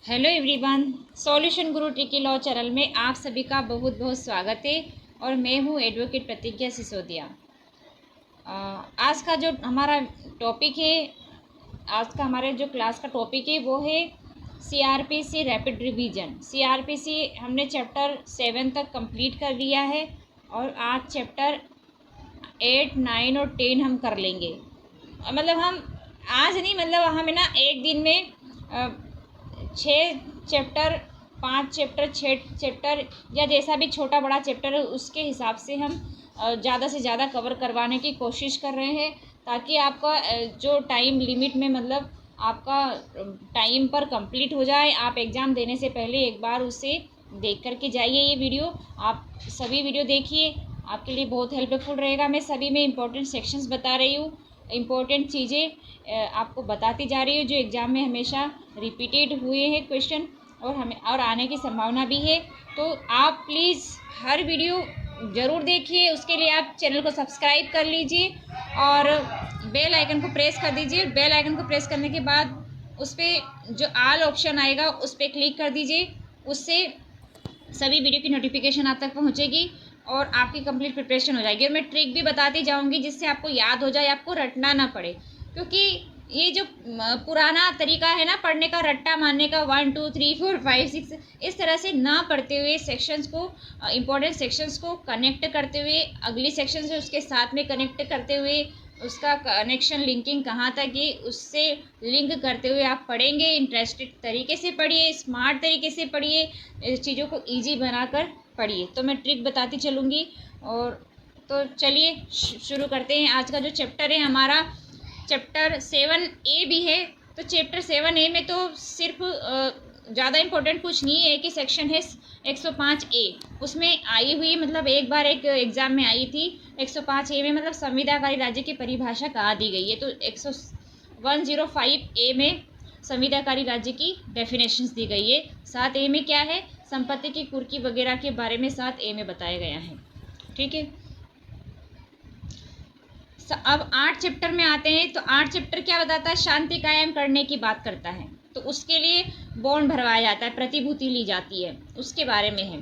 Hello everyone, solution गुरु tricky law channel में आप सभी का बहुत बहुत स्वागत है। और मैं हूँ एडवोकेट प्रतिज्ञा सिसोदिया। आज का जो हमारा टॉपिक है, आज का हमारे जो क्लास का टॉपिक है वो है सीआरपीसी रैपिड रिवीजन। सीआरपीसी हमने चैप्टर 7 तक कंप्लीट कर लिया है और आज चैप्टर 8, 9 और 10 हम कर लेंगे। मतलब हम आज नहीं, मतलब हमें ना एक दिन में 6 चैप्टर, 5 चैप्टर, 6 चैप्टर या जैसा भी छोटा बड़ा चैप्टर है उसके हिसाब से हम ज़्यादा से ज़्यादा कवर करवाने की कोशिश कर रहे हैं, ताकि आपका जो टाइम लिमिट में, मतलब आपका टाइम पर कंप्लीट हो जाए। आप एग्ज़ाम देने से पहले एक बार उसे देख कर के जाइए। ये वीडियो आप सभी वीडियो देखिए, आपके लिए बहुत हेल्पफुल रहेगा। मैं सभी में इम्पोर्टेंट सेक्शंस बता रही हूँ, इम्पोर्टेंट चीज़ें आपको बताती जा रही हूँ जो एग्ज़ाम में हमेशा रिपीटेड हुए हैं क्वेश्चन और आने की संभावना भी है। तो आप प्लीज़ हर वीडियो ज़रूर देखिए। उसके लिए आप चैनल को सब्सक्राइब कर लीजिए और बेल आइकन को प्रेस कर दीजिए। बेल आइकन को प्रेस करने के बाद उस पर जो ऑल ऑप्शन आएगा उस पर क्लिक कर दीजिए। उससे सभी वीडियो की नोटिफिकेशन आप तक पहुँचेगी और आपकी कंप्लीट प्रिपरेशन हो जाएगी। और मैं ट्रिक भी बताती जाऊंगी जिससे आपको याद हो जाए, आपको रटना ना पड़े। क्योंकि ये जो पुराना तरीका है ना पढ़ने का, रट्टा मारने का, 1 2 3 4 5 6 इस तरह से ना पढ़ते हुए सेक्शंस को, इम्पोर्टेंट सेक्शंस को कनेक्ट करते हुए, अगली सेक्शन से उसके साथ में कनेक्ट करते हुए, उसका कनेक्शन लिंकिंग कहाँ तक है उससे लिंक करते हुए आप पढ़ेंगे। इंटरेस्टेड तरीके से पढ़िए, स्मार्ट तरीके से पढ़िए, चीज़ों को ईजी बनाकर पढ़िए। तो मैं ट्रिक बताती चलूँगी। और तो चलिए शुरू करते हैं। आज का जो चैप्टर है हमारा चैप्टर 7A भी है। तो चैप्टर 7A में तो सिर्फ ज़्यादा इम्पोर्टेंट कुछ नहीं है। एक ही सेक्शन है 105A, उसमें आई हुई, मतलब एक बार एक एग्ज़ाम में आई थी। 105A में मतलब संविधाकारी राज्य की परिभाषा कहाँ दी गई है। तो 105A में संविधाकारी राज्य की डेफिनेशंस दी गई है। 7A में क्या है, संपत्ति की कुर्की वगैरह के बारे में 7A में बताया गया है। ठीक है, अब 8 चैप्टर में आते हैं। तो 8 चैप्टर क्या बताता है, शांति कायम करने की बात करता है। तो उसके लिए बॉन्ड भरवाया जाता है, प्रतिभूति ली जाती है, उसके बारे में है।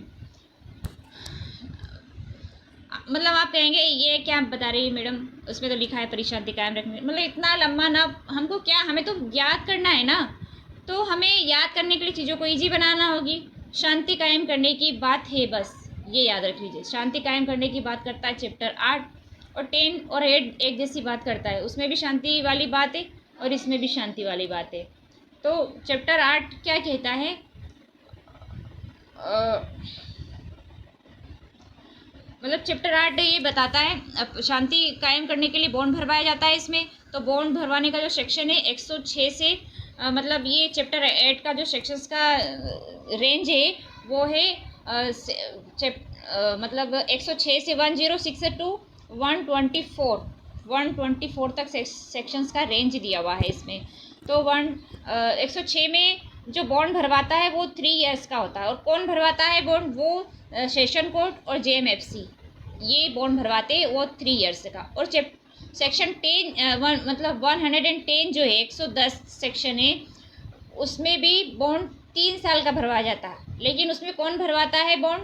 मतलब आप कहेंगे ये क्या बता रही है मैडम, उसमें तो लिखा है परिशांति कायम रखने। मतलब इतना लंबा ना, हमको क्या, हमें तो याद करना है ना। तो हमें याद करने के लिए चीज़ों को ईजी बनाना होगी। शांति कायम करने की बात है, बस ये याद रख लीजिए। शांति कायम करने की बात करता है चैप्टर 8। और 10 और 8 एक जैसी बात करता है, उसमें भी शांति वाली बात है और इसमें भी शांति वाली बात है। तो चैप्टर 8 क्या कहता है, मतलब चैप्टर 8 ये बताता है शांति कायम करने के लिए बॉन्ड भरवाया जाता है इसमें। तो बॉन्ड भरवाने का जो सेक्शन है 106 से मतलब ये चैप्टर 8 का जो सेक्शंस का रेंज है वो है मतलब 106 से 106 टू 124 तक सेक्शंस का रेंज दिया हुआ है इसमें। तो 106 में जो बॉन्ड भरवाता है वो 3 इयर्स का होता है। और कौन भरवाता है बॉन्ड, वो सेशन कोर्ट और जेएमएफसी, ये बॉन्ड भरवाते हैं वो 3 इयर्स का। और सेक्शन 10 मतलब 110 जो है 110 सेक्शन है, उसमें भी बॉन्ड 3 साल का भरवाया जाता है। लेकिन उसमें कौन भरवाता है बॉन्ड,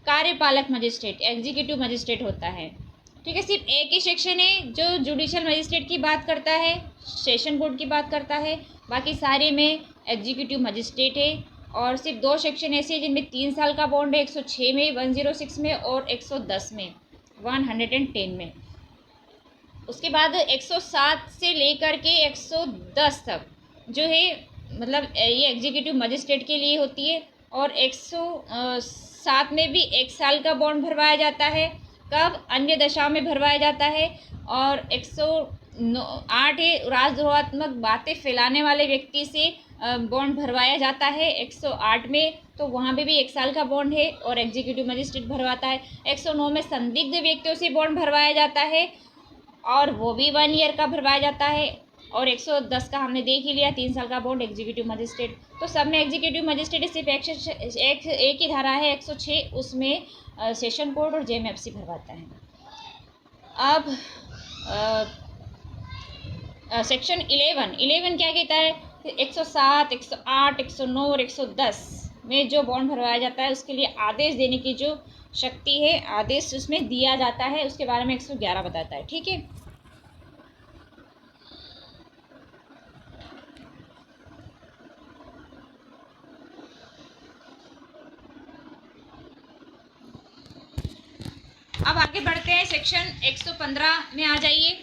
कार्यपालक मजिस्ट्रेट, एग्जीक्यूटिव मजिस्ट्रेट होता है। ठीक है, सिर्फ एक ही सेक्शन है जो जुडिशियल मजिस्ट्रेट की बात करता है, सेशन कोर्ट की बात करता है, बाकी सारे में एग्जीक्यूटिव मजिस्ट्रेट है। और सिर्फ 2 सेक्शन ऐसे हैं जिनमें 3 साल का बॉन्ड है, 106 में, 106 में, और 110 में, 110 में। उसके बाद 107 से लेकर के 110 तक जो है, मतलब ये एग्जीक्यूटिव मजिस्ट्रेट के लिए होती है। और 107 में भी 1 साल का बॉन्ड भरवाया जाता है। कब, अन्य दशाओं में भरवाया जाता है। और 108 है, राजद्रोहात्मक बातें फैलाने वाले व्यक्ति से बॉन्ड भरवाया जाता है 108 में। तो वहाँ पे भी 1 साल का बॉन्ड है और एग्जीक्यूटिव मजिस्ट्रेट भरवाता है। 109 में संदिग्ध व्यक्तियों से बॉन्ड भरवाया जाता है और वो भी 1 ईयर का भरवाया जाता है। और 110 का हमने देख ही लिया, 3 साल का बॉन्ड एग्जीक्यूटिव मजिस्ट्रेट। तो सब में एग्जीक्यूटिव मजिस्ट्रेट सिर्फ एक ही धारा है 106, उसमें सेशन कोर्ट और जेएमएफसी भरवाता है। अब सेक्शन 11 क्या कहता है, फिर 107, 108, 109 और 110 में जो बॉन्ड भरवाया जाता है उसके लिए आदेश देने की जो शक्ति है, आदेश उसमें दिया जाता है, उसके बारे में 111 बताता है। ठीक है, अब आगे बढ़ते हैं। सेक्शन 115 में आ जाइए।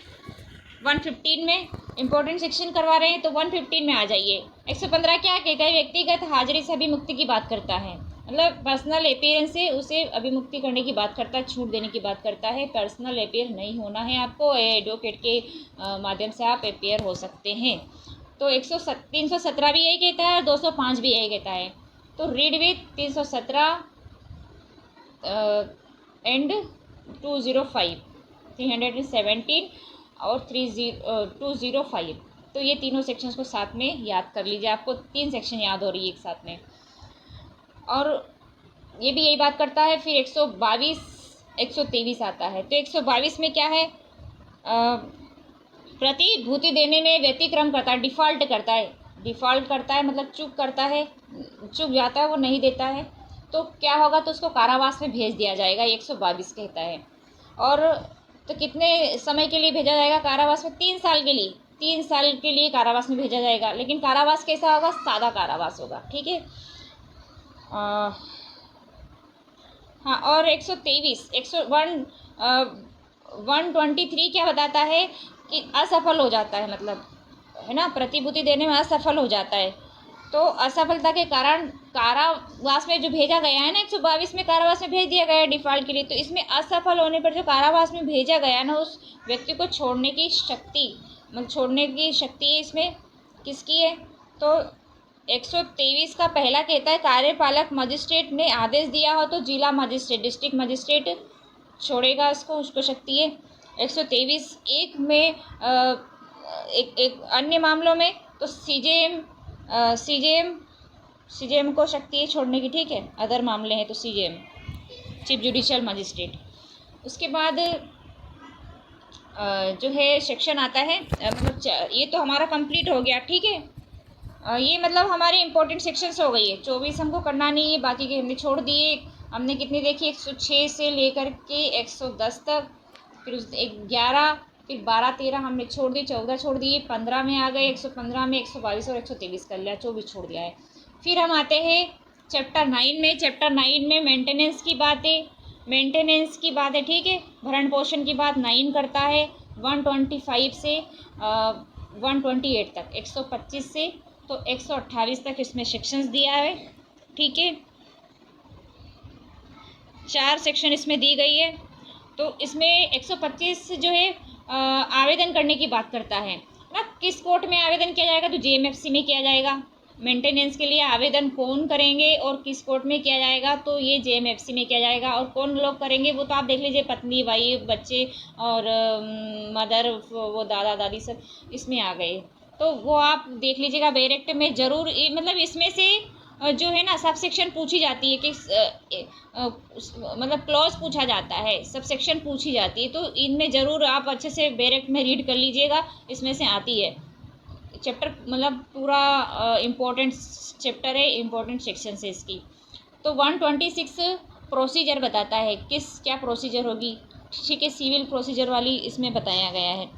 115 में इंपॉर्टेंट सेक्शन करवा रहे हैं तो 115 में आ जाइए। 115 क्या कहता है? व्यक्तिगत हाजिरी से अभिमुक्ति की बात करता है, मतलब पर्सनल अपीयरेंस से उसे अभिमुक्ति करने की बात करता है, छूट देने की बात करता है। पर्सनल अपीयर नहीं होना है आपको, एडवोकेट के माध्यम से आप अपीयर हो सकते हैं। तो 317 भी यही कहता है और 205 भी यही कहता है। तो रीड विथ 317 एंड 205, 317 और 205, तो ये तीनों सेक्शंस को साथ में याद कर लीजिए। आपको 3 सेक्शन याद हो रही है एक साथ में। और ये भी यही बात करता है। फिर 122, 123 आता है। तो 122 में क्या है? प्रतिभूति देने में व्यतिक्रम करता है, डिफ़ॉल्ट करता है। डिफ़ॉल्ट करता है मतलब चूक करता है, चूक जाता है, वो नहीं देता है, तो क्या होगा? तो उसको कारावास में भेज दिया जाएगा, 122 कहता है। और तो कितने समय के लिए भेजा जाएगा कारावास में? 3 साल के लिए। 3 साल के लिए कारावास में भेजा जाएगा। लेकिन कारावास कैसा होगा? सादा कारावास होगा। ठीक है। हाँ, और 123, 123 क्या बताता है? कि असफल हो जाता है, मतलब है ना, प्रतिभूति देने में असफल हो जाता है। तो असफलता के कारण कारावास में जो भेजा गया है ना, 122 में कारावास में भेज दिया गया है डिफ़ॉल्ट के लिए, तो इसमें असफल होने पर जो कारावास में भेजा गया ना, उस व्यक्ति को छोड़ने की शक्ति, मतलब छोड़ने की शक्ति है इसमें किसकी है? तो 123 का पहला कहता है कार्यपालक मजिस्ट्रेट ने आदेश दिया हो तो जिला मजिस्ट्रेट, डिस्ट्रिक्ट मजिस्ट्रेट छोड़ेगा उसको शक्ति है। 123 एक में एक अन्य मामलों में तो सीजेएम को शक्ति है छोड़ने की। ठीक है, अदर मामले हैं तो सीजेएम, चीफ जुडिशियल मजिस्ट्रेट। उसके बाद जो है सेक्शन आता है, मतलब ये तो हमारा कंप्लीट हो गया। ठीक है, ये मतलब हमारे इंपॉर्टेंट सेक्शंस हो गई है। 24 हमको करना नहीं है, बाकी के हमने छोड़ दिए। हमने कितनी देखी? 106 से लेकर के 110 तक, फिर 11, फिर 12, 13 हमने छोड़ दी, 14 छोड़ दिए, 15 में आ गए, 115 में 122 और 123 कर लिया, 24 छोड़ दिया है। फिर हम आते हैं चैप्टर 9 में। चैप्टर 9 में मेंटेनेंस की बातें, ठीक है, भरण पोषण की बात 9 करता है। 125 से 128 तक, 125 से तो 128 तक इसमें सेक्शंस दिया है। ठीक है, 4 सेक्शन इसमें दी गई है। तो इसमें 125 जो है आवेदन करने की बात करता है ना, किस कोर्ट में आवेदन किया जाएगा? तो जेएमएफसी में किया जाएगा। मेंटेनेंस के लिए आवेदन कौन करेंगे और किस कोर्ट में किया जाएगा? तो ये जेएमएफसी में किया जाएगा। और कौन लोग करेंगे वो तो आप देख लीजिए, पत्नी, भाई, बच्चे और मदर, वो दादा दादी सब इसमें आ गए, तो वो आप देख लीजिएगा। बैरेक्ट में ज़रूर, मतलब इसमें से जो है ना सब सेक्शन पूछी जाती है कि मतलब क्लॉज पूछा जाता है, सब सेक्शन पूछी जाती है, तो इनमें ज़रूर आप अच्छे से बैरेक्ट में रीड कर लीजिएगा, इसमें से आती है। चैप्टर मतलब पूरा इम्पोर्टेंट चैप्टर है, इम्पोर्टेंट सेक्शन है इसकी। तो 126 प्रोसीजर बताता है, क्या प्रोसीजर होगी। ठीक है, सिविल प्रोसीजर वाली इसमें बताया गया है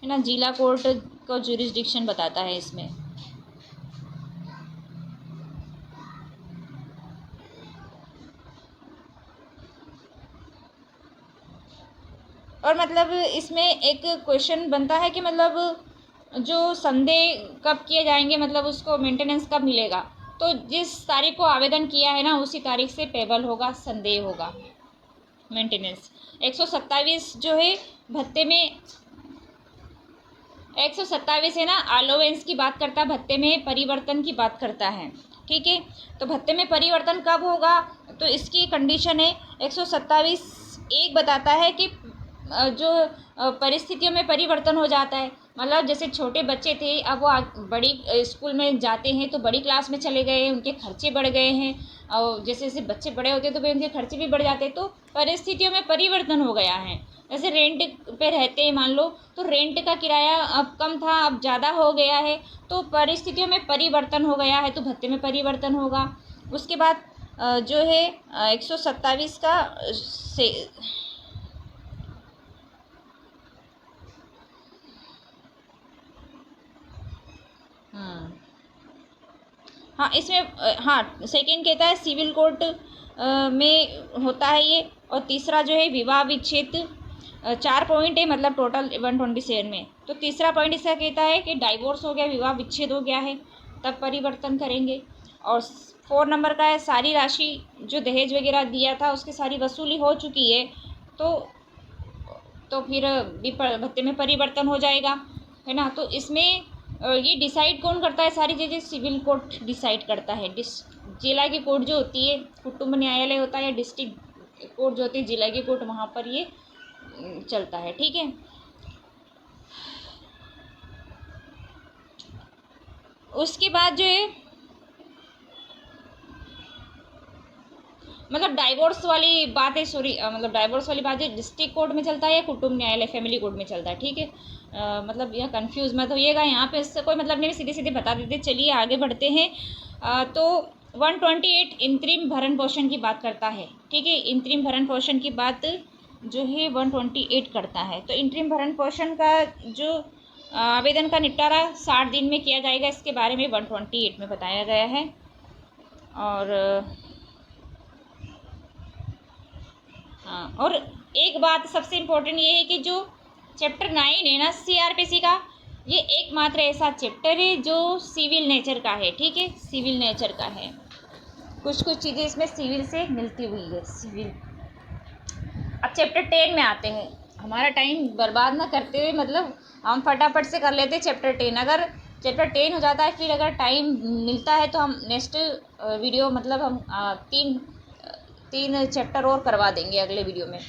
ना। जिला कोर्ट का ज्यूरिसडिक्शन बताता है इसमें। और मतलब इसमें एक क्वेश्चन बनता है कि मतलब जो संदेह कब किए जाएंगे, मतलब उसको मेंटेनेंस कब मिलेगा? तो जिस तारीख को आवेदन किया है ना, उसी तारीख से पेबल होगा, संदेह होगा मेंटेनेंस। 127 जो है भत्ते में, 127 है ना, अलाउंस की बात करता है, भत्ते में परिवर्तन की बात करता है। ठीक है, तो भत्ते में परिवर्तन कब होगा? तो इसकी कंडीशन है 127 एक बताता है कि जो परिस्थितियों में परिवर्तन हो जाता है, मतलब जैसे छोटे बच्चे थे, अब वो बड़ी स्कूल में जाते हैं, तो बड़ी क्लास में चले गए हैं, उनके खर्चे बढ़ गए हैं, और जैसे जैसे बच्चे बड़े होते हैं तो उनके खर्चे भी बढ़ जाते हैं, तो परिस्थितियों में परिवर्तन हो गया है। जैसे रेंट पे रहते हैं मान लो, तो रेंट का किराया अब कम था, अब ज़्यादा हो गया है, तो परिस्थितियों में परिवर्तन हो गया है, तो भत्ते में परिवर्तन होगा। उसके बाद जो है 127 का से हाँ हाँ इसमें हाँ सेकेंड कहता है सिविल कोर्ट में होता है ये। और तीसरा जो है विवाह विच्छेद, 4 पॉइंट है मतलब टोटल 127 में। तो तीसरा पॉइंट इसका कहता है कि डाइवोर्स हो गया, विवाह विच्छेद हो गया है, तब परिवर्तन करेंगे। और 4 नंबर का है सारी राशि जो दहेज वगैरह दिया था उसकी सारी वसूली हो चुकी है, तो फिर भी भत्ते में परिवर्तन हो जाएगा, है ना। तो इसमें ये डिसाइड कौन करता है सारी चीज़ें? सिविल कोर्ट डिसाइड करता है। जिला की कोर्ट जो होती है, कुटुंब न्यायालय होता है, या डिस्ट्रिक्ट कोर्ट जो होती है जिला की कोर्ट, वहाँ पर ये चलता है, ठीक है। उसके बाद जो है मतलब डाइवोर्स वाली बात है, सॉरी मतलब डाइवोर्स वाली बात है डिस्ट्रिक्ट कोर्ट में चलता है या कुटुंब न्यायालय फैमिली कोर्ट में चलता है, ठीक है। मतलब यह कंफ्यूज मत होइएगा, यहाँ पे इससे कोई मतलब नहीं, सीधे सीधे बता देते। चलिए आगे बढ़ते हैं। तो 128 इंतरिम भरण पोषण की बात करता है, ठीक है। इंतरिम भरण पोषण की बात जो है 128 करता है। तो इंतरिम भरण पोषण का जो आवेदन का निपटारा 60 दिन में किया जाएगा, इसके बारे में 128 में बताया गया है। और हाँ, और एक बात सबसे इम्पोर्टेंट ये है कि जो चैप्टर 9 है ना सीआरपीसी का, ये एकमात्र ऐसा चैप्टर है जो सिविल नेचर का है, ठीक है, सिविल नेचर का है। कुछ कुछ चीज़ें इसमें सिविल से मिलती हुई है, सिविल। अब चैप्टर 10 में आते हैं। हमारा टाइम बर्बाद ना करते हुए मतलब हम फटाफट से कर लेते हैं चैप्टर 10। अगर चैप्टर 10 हो जाता है, फिर अगर टाइम मिलता है तो हम नेक्स्ट वीडियो मतलब हम तीन चैप्टर और करवा देंगे अगले वीडियो में।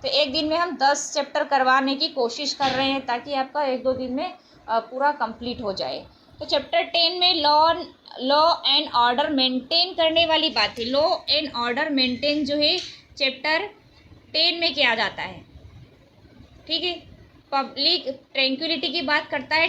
तो एक दिन में हम 10 चैप्टर करवाने की कोशिश कर रहे हैं, ताकि आपका 1-2 दिन में पूरा कंप्लीट हो जाए। तो चैप्टर 10 में लॉ एंड ऑर्डर मेंटेन करने वाली बात है। लॉ एंड ऑर्डर मेंटेन जो है चैप्टर 10 में किया जाता है, ठीक है। पब्लिक ट्रैंक्विलिटी की बात करता है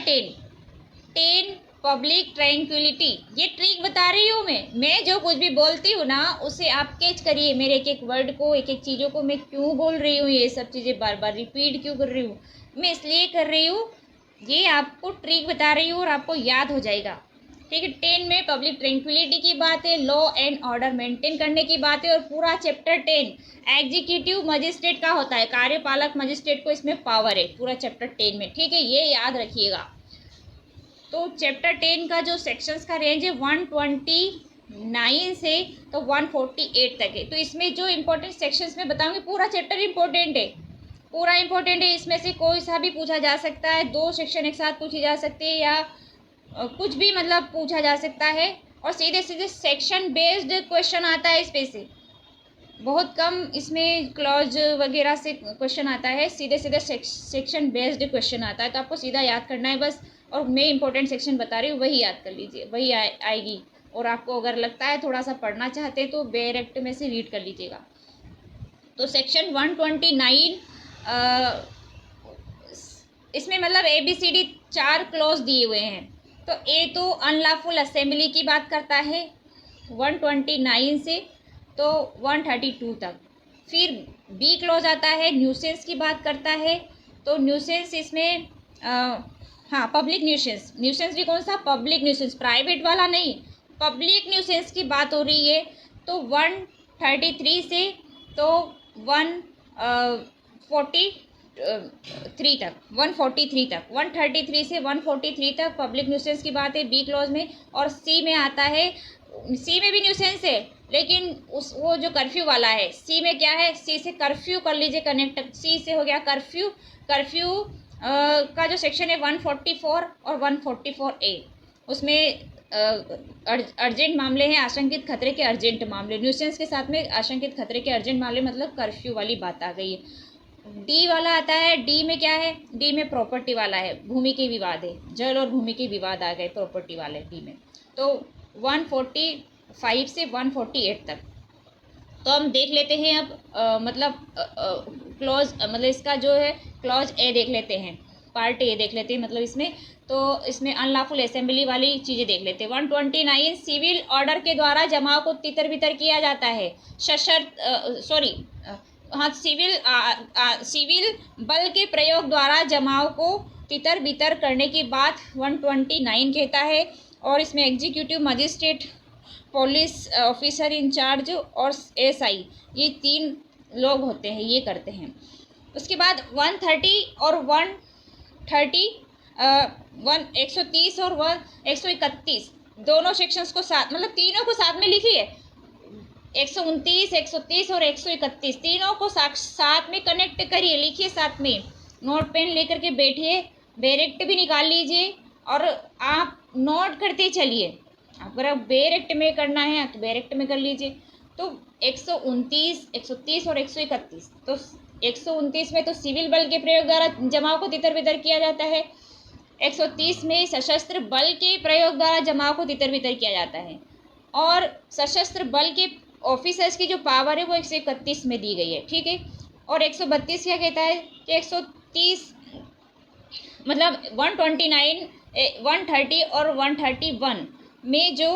10 पब्लिक ट्रैंक्विलिटी। ये ट्रिक बता रही हूँ मैं जो कुछ भी बोलती हूँ ना उसे आप कैच करिए। मेरे एक एक वर्ड को, एक एक चीज़ों को मैं क्यों बोल रही हूँ, ये सब चीज़ें बार बार रिपीट क्यों कर रही हूँ, मैं इसलिए कर रही हूँ, ये आपको ट्रिक बता रही हूँ और आपको याद हो जाएगा, ठीक है। 10 में पब्लिक ट्रैंक्विलिटी की बात है, लॉ एंड ऑर्डर मेंटेन करने की बात है। और पूरा चैप्टर 10 एग्जीक्यूटिव मजिस्ट्रेट का होता है, कार्यपालक मजिस्ट्रेट को इसमें पावर है पूरा चैप्टर 10 में, ठीक है, ये याद रखिएगा। तो चैप्टर 10 का जो सेक्शंस का रेंज है 129 से तो 148 तक है। तो इसमें जो इम्पोर्टेंट सेक्शंस में बताऊंगी, पूरा चैप्टर इम्पोर्टेंट है, पूरा इम्पोर्टेंट है। इसमें से कोई सा भी पूछा जा सकता है, 2 सेक्शन एक साथ पूछे जा सकते हैं, या कुछ भी मतलब पूछा जा सकता है। और सीधे सीधे सेक्शन बेस्ड क्वेश्चन आता है, इस पे से बहुत कम इसमें क्लॉज वगैरह से क्वेश्चन आता है, सीधे सीधे सेक्शन बेस्ड क्वेश्चन आता है। तो आपको सीधा याद करना है बस, और मैं इंपॉर्टेंट सेक्शन बता रही हूँ वही याद कर लीजिए, वही आएगी। और आपको अगर लगता है थोड़ा सा पढ़ना चाहते हैं तो डायरेक्ट में से रीड कर लीजिएगा। तो सेक्शन 129 इसमें मतलब ABCD 4 क्लॉज दिए हुए हैं। तो ए तो अनलॉफुल असेंबली की बात करता है 129 से तो 132 तक। फिर बी क्लॉज आता है, न्यूसेंस की बात करता है। तो न्यूसेंस इसमें हाँ पब्लिक न्यूसेंस, न्यूसेंस भी कौन सा? पब्लिक न्यूसेंस, प्राइवेट वाला नहीं, पब्लिक न्यूसेंस की बात हो रही है। तो 133 से तो 143 तक, 143 तक, 133 से 143 तक पब्लिक न्यूसेंस की बात है बी क्लॉज में। और सी में आता है, सी में भी न्यूसेंस है लेकिन वो जो कर्फ्यू वाला है, सी में क्या है, सी से कर्फ्यू कर लीजिए कनेक्ट, सी से हो गया कर्फ्यू। कर्फ्यू का जो सेक्शन है 144 और 144A, उसमें अर्जेंट मामले हैं, आशंकित खतरे के अर्जेंट मामले, न्यूसेंस के साथ में आशंकित खतरे के अर्जेंट मामले, मतलब कर्फ्यू वाली बात आ गई है। डी वाला आता है, डी में क्या है, डी में प्रॉपर्टी वाला है, भूमि के विवाद है, जल और भूमि के विवाद आ गए प्रॉपर्टी वाले डी में। तो 145 से 148 तक। तो हम देख लेते हैं अब मतलब क्लॉज मतलब इसका जो है क्लॉज ए देख लेते हैं, पार्ट ए देख लेते हैं, मतलब इसमें तो इसमें अनलॉफुल असेंबली वाली चीज़ें देख लेते हैं। 129 सिविल ऑर्डर के द्वारा जमाव को तितर बितर किया जाता है। हाँ, सिविल बल के प्रयोग द्वारा जमाव को तितर बितर करने की बात 129 कहता है। और इसमें executive magistrate, police officer incharge और एसआई, ये 3 लोग होते हैं, ये करते हैं। उसके बाद 130 और 130 130 और 131 दोनों सेक्शंस को साथ, मतलब तीनों को साथ में लिखिए। 129, 130 और 131 तीनों को साथ में कनेक्ट करिए, लिखिए साथ में। नोट पेन लेकर के बैठिए, डायरेक्ट भी निकाल लीजिए और आप नोट करते चलिए। अगर डायरेक्ट में करना है तो डायरेक्ट में कर लीजिए। तो 129, 130 और 131, तो 129 में तो सिविल बल के प्रयोग द्वारा जमाव को तितर बितर किया जाता है। 130 में सशस्त्र बल के प्रयोग द्वारा जमाव को तितर बितर किया जाता है। और सशस्त्र बल के ऑफिसर्स की जो पावर है वो 131 में दी गई है, ठीक है। और 132 क्या कहता है कि 130 मतलब 129, 130 और 131 में जो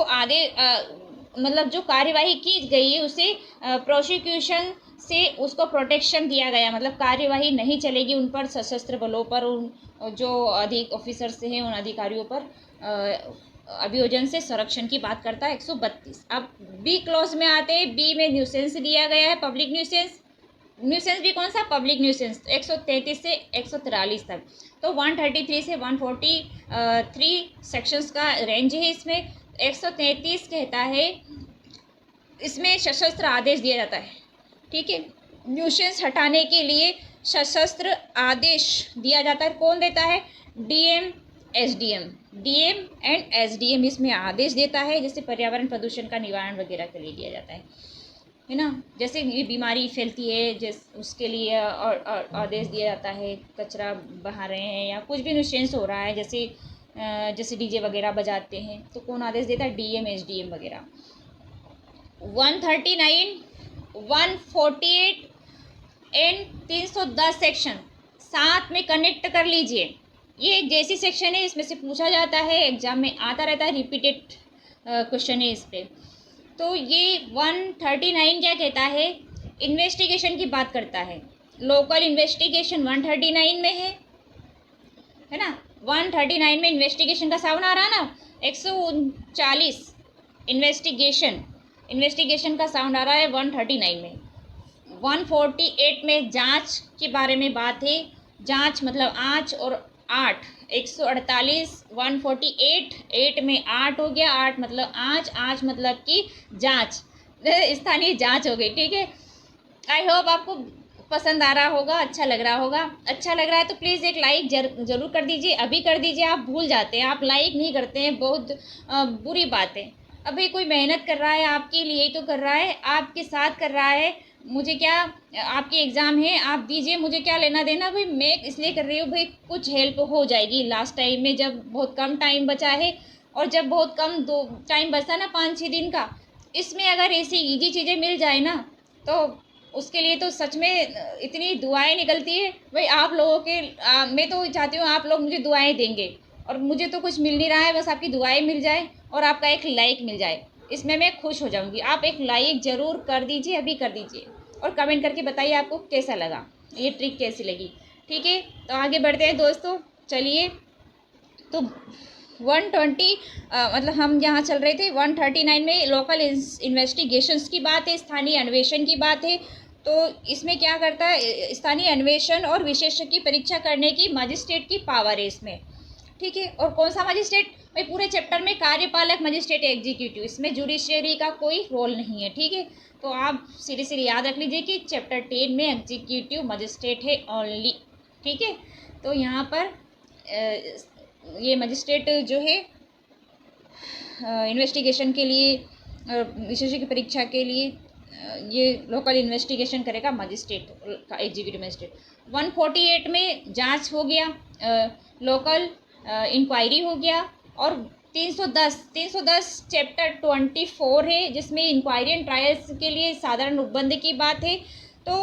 मतलब जो कार्यवाही की गई है उसे प्रोसिक्यूशन से उसको प्रोटेक्शन दिया गया, मतलब कार्यवाही नहीं चलेगी उन पर, सशस्त्र बलों पर, उन जो अधिक ऑफिसर्स हैं उन अधिकारियों पर अभियोजन से संरक्षण की बात करता है 132। अब बी क्लॉज में आते हैं। बी में न्यूसेंस दिया गया है, पब्लिक न्यूसेंस। न्यूसेंस भी कौन सा, पब्लिक न्यूसेंस, 133 से 143 तक। तो 133 से 143 सेक्शंस का रेंज है इसमें। 133 कहता है इसमें सशस्त्र आदेश दिया जाता है, ठीक है। न्यूसेंस हटाने के लिए सशस्त्र आदेश दिया जाता है। कौन देता है, DM, SDM, DM and SDM इसमें आदेश देता है। जैसे पर्यावरण प्रदूषण का निवारण वगैरह के लिए दिया जाता है ना। जैसे ये बीमारी फैलती है उसके लिए और आदेश दिया जाता है। कचरा बहा रहे हैं या कुछ भी न्यूसेंस हो रहा है, जैसे डीजे वगैरह बजाते हैं, तो कौन आदेश देता है, डीएम, एसडीएम वगैरह। 139, 148 एंड 310 सेक्शन साथ में कनेक्ट कर लीजिए। ये एक जैसी सेक्शन है, इसमें से पूछा जाता है, एग्जाम में आता रहता है, रिपीटेड क्वेश्चन है इस पर। तो ये 139 क्या कहता है, इन्वेस्टिगेशन की बात करता है। लोकल इन्वेस्टिगेशन 139 में है ना। 139 में इन्वेस्टिगेशन का साउंड आ रहा ना। 139 इन्वेस्टिगेशन का साउंड आ रहा है 139 में। 148 में जांच के बारे में बात है। जांच मतलब आँच और 8, 148, 148, 8 में 8 हो गया। 8 मतलब आँच, आँच मतलब कि जांच, स्थानीय जांच हो गई, ठीक है। आई होप आपको पसंद आ रहा होगा, अच्छा लग रहा होगा। अच्छा लग रहा है तो प्लीज़ एक लाइक ज़रूर कर दीजिए, अभी कर दीजिए। आप भूल जाते हैं, आप लाइक नहीं करते हैं, बहुत बुरी बात है। अभी कोई मेहनत कर रहा है आपके लिए तो कर रहा है, आपके साथ कर रहा है। मुझे क्या, आपके एग्ज़ाम है, आप दीजिए, मुझे क्या लेना देना भाई। मैं इसलिए कर रही हूँ भाई, कुछ हेल्प हो जाएगी लास्ट टाइम में, जब बहुत कम टाइम बचा है और जब बहुत कम टाइम बचा ना, 5-6 दिन का, इसमें अगर ऐसी ईजी चीज़ें मिल जाए ना तो उसके लिए तो सच में इतनी दुआएं निकलती है भाई आप लोगों के। मैं तो चाहती हूँ आप लोग मुझे दुआएं देंगे, और मुझे तो कुछ मिल नहीं रहा है, बस आपकी दुआएं मिल जाए और आपका एक लाइक मिल जाए, इसमें मैं खुश हो जाऊँगी। आप एक लाइक ज़रूर कर दीजिए, अभी कर दीजिए, और कमेंट करके बताइए आपको कैसा लगा, ये ट्रिक कैसी लगी, ठीक है। तो आगे बढ़ते हैं दोस्तों, चलिए। तो 120 मतलब हम यहाँ चल रहे थे 139 में लोकल इन्वेस्टिगेशंस की बात है, स्थानीय अन्वेषण की बात है। तो इसमें क्या करता है, स्थानीय अन्वेषण और विशेषज्ञ की परीक्षा करने की मजिस्ट्रेट की पावर है इसमें, ठीक है। और कौन सा मजिस्ट्रेट, भाई पूरे चैप्टर में कार्यपालक मजिस्ट्रेट, एग्जीक्यूटिव, इसमें जुडिशियरी का कोई रोल नहीं है, ठीक है। तो आप सीधे याद रख लीजिए कि चैप्टर 10 में एग्जीक्यूटिव मजिस्ट्रेट है ओनली, ठीक है। तो यहाँ पर ये मजिस्ट्रेट जो है इन्वेस्टिगेशन के लिए, विशेषज्ञ की परीक्षा के लिए ये लोकल इन्वेस्टिगेशन करेगा मजिस्ट्रेट का, एग्जीक्यूटिव मजिस्ट्रेट। 148 में जांच हो गया, लोकल इंक्वायरी हो गया। और 310 चैप्टर 24 है, जिसमें इंक्वायरी एंड ट्रायल्स के लिए साधारण उपबंध की बात है। तो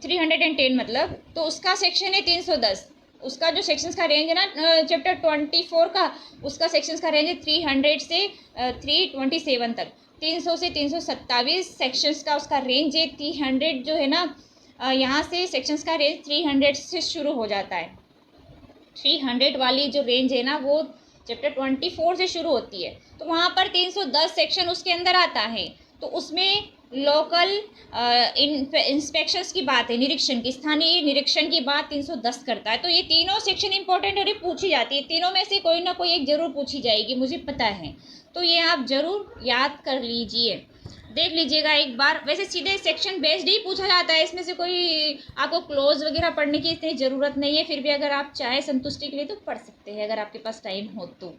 310 मतलब, तो उसका सेक्शन है 310। उसका जो सेक्शंस का रेंज है ना चैप्टर 24 का, उसका सेक्शंस का रेंज है 300 से 327 तक। 300 से 327 सेक्शंस का उसका रेंज है। 300 जो है ना यहाँ से सेक्शंस का रेंज 300 से शुरू हो जाता है। 300 वाली जो रेंज है ना वो चैप्टर 24 से शुरू होती है। तो वहाँ पर 310 सेक्शन उसके अंदर आता है। तो उसमें लोकल इंस्पेक्शंस की बात है, निरीक्षण की, स्थानीय निरीक्षण की बात 310 करता है। तो ये तीनों सेक्शन इंपॉर्टेंट और ये पूछी जाती है। तीनों में से कोई ना कोई एक ज़रूर पूछी जाएगी, मुझे पता है। तो ये आप ज़रूर याद कर लीजिए, देख लीजिएगा एक बार। वैसे सीधे सेक्शन बेस्ड ही पूछा जाता है, इसमें से कोई आपको क्लोज वगैरह पढ़ने की इतनी ज़रूरत नहीं है। फिर भी अगर आप चाहे संतुष्टि के लिए तो पढ़ सकते हैं, अगर आपके पास टाइम हो तो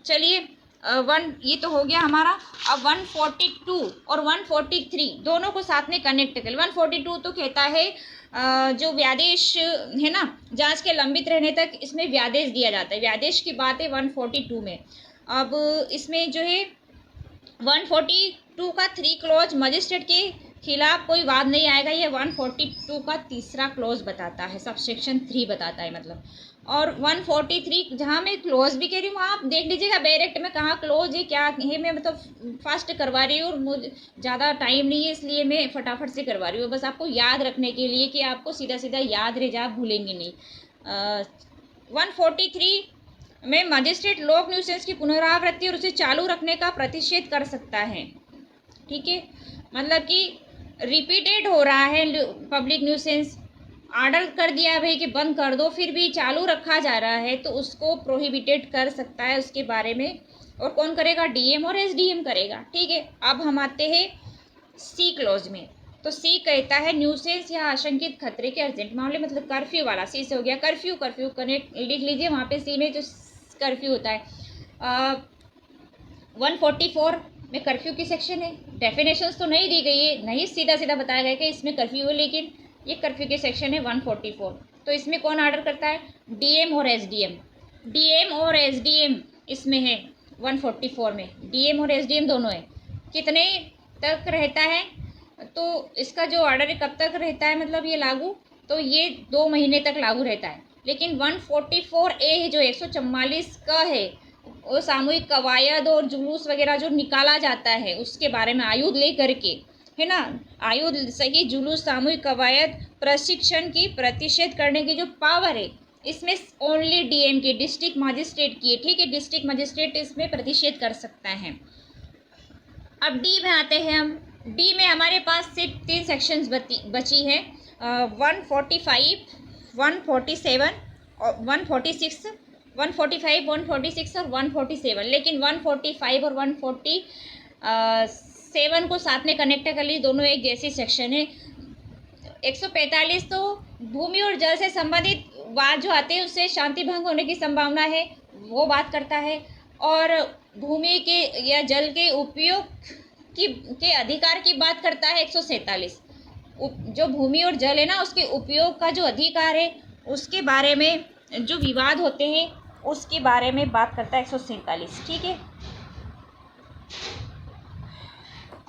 चलिए ये तो हो गया हमारा। अब 142 और 143 दोनों को साथ में कनेक्ट कर। 142 तो कहता है जो व्यादेश है ना, जांच के लंबित रहने तक इसमें व्यादेश दिया जाता है। व्यादेश की बात है 142 में। अब इसमें जो है 142 का 3 क्लॉज, मजिस्ट्रेट के खिलाफ कोई वाद नहीं आएगा, ये 142 का तीसरा क्लॉज बताता है, सब सेक्शन 3 बताता है मतलब। और 143 जहाँ मैं क्लोज भी कह रही हूँ, वहाँ आप देख लीजिएगा डायरेक्ट में कहाँ क्लोज है क्या है। मैं मतलब फास्ट करवा रही हूँ और मुझे ज़्यादा टाइम नहीं है, इसलिए मैं फटाफट से करवा रही हूँ, बस आपको याद रखने के लिए कि आपको सीधा सीधा याद रह जाए, आप भूलेंगे नहीं। 143 में मजिस्ट्रेट लोक न्यूसेंस की पुनरावृत्ति और उसे चालू रखने का प्रतिषेध कर सकता है। ठीक है, मतलब कि रिपीटेड हो रहा है पब्लिक न्यूसेंस, ऑर्डर कर दिया भाई कि बंद कर दो, फिर भी चालू रखा जा रहा है, तो उसको प्रोहिबिटेड कर सकता है उसके बारे में। और कौन करेगा? डीएम और एसडीएम करेगा। ठीक है, अब हम आते हैं सी क्लॉज में। तो सी कहता है न्यूसेंस या आशंकित खतरे के अर्जेंट मामले, मतलब कर्फ्यू वाला। सी से हो गया कर्फ्यू, कर्फ्यू कनेक्ट लिख लीजिए, वहाँ पे सी में जो कर्फ्यू होता है। 144 में कर्फ्यू की सेक्शन है। डेफिनेशंस तो नहीं दी गई है, नहीं सीधा सीधा बताया गया कि इसमें कर्फ्यू है, लेकिन ये कर्फ्यू के सेक्शन है 144। तो इसमें कौन ऑर्डर करता है? डीएम और एसडीएम। डीएम और एसडीएम इसमें है 144 में, डीएम और एसडीएम दोनों है। कितने तक रहता है? तो इसका जो ऑर्डर है कब तक रहता है, मतलब ये लागू, तो ये 2 महीने तक लागू रहता है। लेकिन 144A जो 144 का है, वो सामूहिक कवायद और जुलूस वगैरह जो निकाला जाता है उसके बारे में, आयुध ले करके, है ना, आयुध सही जुलूस सामूहिक कवायद प्रशिक्षण की प्रतिषेध करने की जो पावर है, इसमें ओनली डीएम की, डिस्ट्रिक्ट मजिस्ट्रेट की है। ठीक है, डिस्ट्रिक्ट मजिस्ट्रेट इसमें प्रतिषेध कर सकता है। अब डी में आते हैं हम। डी में हमारे पास सिर्फ 3 सेक्शंस बची है, 145, 147 और 146, 145, 146 और 147। लेकिन 145 और 147 को साथ में कनेक्ट कर ली, दोनों एक जैसी सेक्शन है। 145 तो भूमि और जल से संबंधित वाद जो आते हैं उससे शांति भंग होने की संभावना है, वो बात करता है। और भूमि के या जल के उपयोग के अधिकार की बात करता है 147। जो भूमि और जल है ना, उसके उपयोग का जो अधिकार है उसके बारे में जो विवाद होते हैं उसके बारे में बात करता है 147। ठीक है,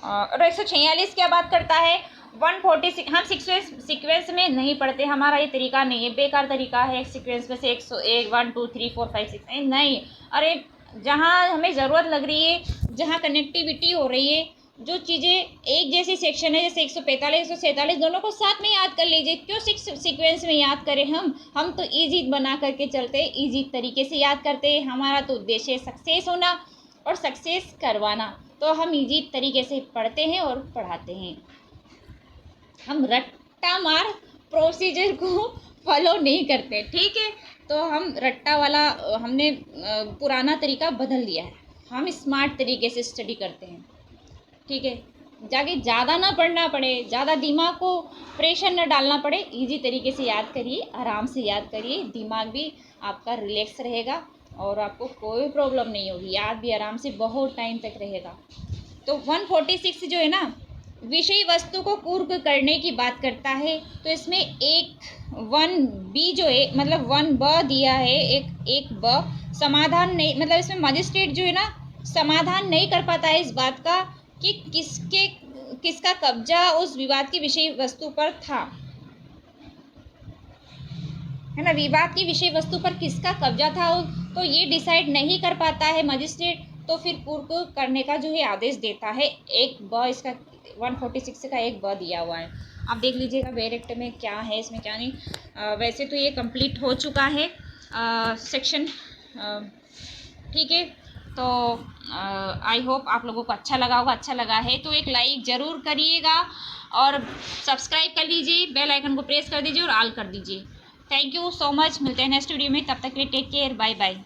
और 146 क्या बात करता है? 146 हम सीक्वेंस में नहीं पढ़ते, हमारा ये तरीका नहीं है, बेकार तरीका है सीक्वेंस में से 101, 1 2 3 4 5 6 नहीं। अरे जहाँ हमें ज़रूरत लग रही है, जहाँ कनेक्टिविटी हो रही है, जो चीज़ें एक जैसी सेक्शन है, जैसे 145 147 दोनों को साथ में याद कर लीजिए। क्यों सीक्वेंस में याद करें? हम तो ईजी बना करके चलते, ईजी तरीके से याद करते हैं। हमारा तो उद्देश्य है सक्सेस होना और सक्सेस करवाना, तो हम ईजी तरीके से पढ़ते हैं और पढ़ाते हैं। हम रट्टा मार प्रोसीजर को फॉलो नहीं करते। ठीक है, तो हम रट्टा वाला हमने पुराना तरीका बदल दिया है, हम स्मार्ट तरीके से स्टडी करते हैं। ठीक है, जाके ज़्यादा ना पढ़ना पड़े, ज़्यादा दिमाग को प्रेशर न डालना पड़े, इजी तरीके से याद करिए, आराम से याद करिए, दिमाग भी आपका रिलैक्स रहेगा और आपको कोई प्रॉब्लम नहीं होगी, याद भी आराम से बहुत टाइम तक रहेगा। तो 146 जो है ना, विषय वस्तु को पूर्ण करने की बात करता है। तो इसमें एक 1B जो है, मतलब 1B दिया है, एक ब समाधान नहीं, मतलब इसमें मजिस्ट्रेट जो है ना समाधान नहीं कर पाता है इस बात का कि किसका कब्जा उस विवाद की विषय वस्तु पर था, है ना। विवाद की विषय वस्तु पर किसका कब्जा था, तो ये डिसाइड नहीं कर पाता है मजिस्ट्रेट, तो फिर पूर्व करने का जो है आदेश देता है। एक ब इसका 146 का एक ब दिया हुआ है, आप देख लीजिएगा वेयर एक्ट में क्या है, इसमें क्या नहीं। वैसे तो ये कंप्लीट हो चुका है सेक्शन, ठीक है। तो आई होप आप लोगों को अच्छा लगा होगा। अच्छा लगा है तो एक लाइक ज़रूर करिएगा और सब्सक्राइब कर लीजिए, बेल आइकन को प्रेस कर दीजिए और ऑल कर दीजिए। Thank you so much. मिलते हैं नेक्स्ट वीडियो में, तब तक के लिए टेक केयर, बाय बाय।